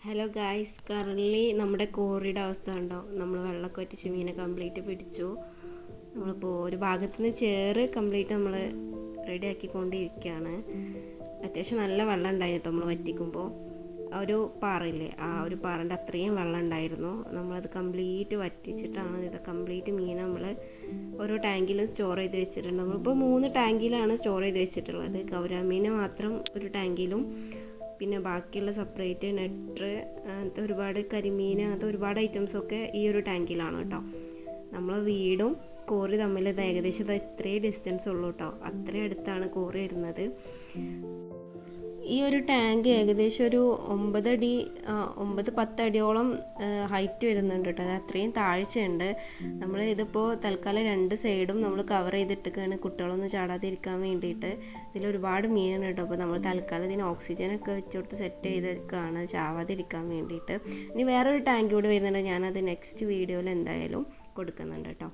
Hello guys, currently നമ്മുടെ കോറിയുടെ അവസ്ഥ ഉണ്ടോ? നമ്മൾ വെള്ളമൊക്കെ വറ്റിച്ച് മീനെ കംപ്ലീറ്റ് പിടിച്ചു. നമ്മളിപ്പോൾ ഒരു ഭാഗത്തു നിന്ന് ചേറ് കംപ്ലീറ്റ് നമ്മൾ റെഡി ആക്കിക്കൊണ്ടിരിക്കുകയാണ്. അത്യാവശ്യം നല്ല വെള്ളം ഉണ്ടായിരുന്നു നമ്മൾ വറ്റിക്കുമ്പോൾ. ഒരു പാറയില്ലേ, ആ ഒരു പാറൻ്റെ അത്രയും വെള്ളം ഉണ്ടായിരുന്നു. നമ്മളത് കംപ്ലീറ്റ് വറ്റിച്ചിട്ടാണ് ഇത് കംപ്ലീറ്റ് മീൻ നമ്മൾ ഓരോ ടാങ്കിലും സ്റ്റോർ ചെയ്ത് വെച്ചിട്ടുണ്ട്. നമ്മളിപ്പോൾ 3 ടാങ്കിലാണ് സ്റ്റോർ ചെയ്ത് വെച്ചിട്ടുള്ളത്. ഗൗരാമീനെ മാത്രം ഒരു ടാങ്കിലും, പിന്നെ ബാക്കിയുള്ള സെപ്പറേറ്റ് നെട്ടർ, അങ്ങനത്തെ ഒരുപാട് കരിമീൻ, അങ്ങനത്തെ ഒരുപാട് ഐറ്റംസൊക്കെ ഈ ഒരു ടാങ്കിലാണ് കേട്ടോ. നമ്മൾ വീടും കോറി തമ്മിൽ ഇത് ഏകദേശം ഇത്രയും ഡിസ്റ്റൻസ് ഉള്ളൂ കേട്ടോ. അത്രയും അടുത്താണ് കോറി വരുന്നത്. ഈ ഒരു ടാങ്ക് ഏകദേശം ഒരു 9-10 അടിയോളം ഹൈറ്റ് വരുന്നുണ്ട് കേട്ടോ. അത് അത്രയും താഴ്ചയുണ്ട്. നമ്മൾ ഇതിപ്പോൾ തൽക്കാലം 2 സൈഡും നമ്മൾ കവർ ചെയ്തിട്ടൊക്കെയാണ് കുട്ടികളൊന്നും ചാടാതിരിക്കാൻ വേണ്ടിയിട്ട്. ഇതിലൊരുപാട് മീനാണ് കേട്ടോ. അപ്പോൾ നമ്മൾ തൽക്കാലം ഇതിന് ഓക്സിജനൊക്കെ വെച്ച് കൊടുത്ത് സെറ്റ് ചെയ്തൊക്കെയാണ് ചാവാതിരിക്കാൻ വേണ്ടിയിട്ട്. ഇനി വേറൊരു ടാങ്ക് കൂടി വരുന്നുണ്ട്. ഞാനത് നെക്സ്റ്റ് വീഡിയോയിൽ എന്തായാലും കൊടുക്കുന്നുണ്ട് കേട്ടോ.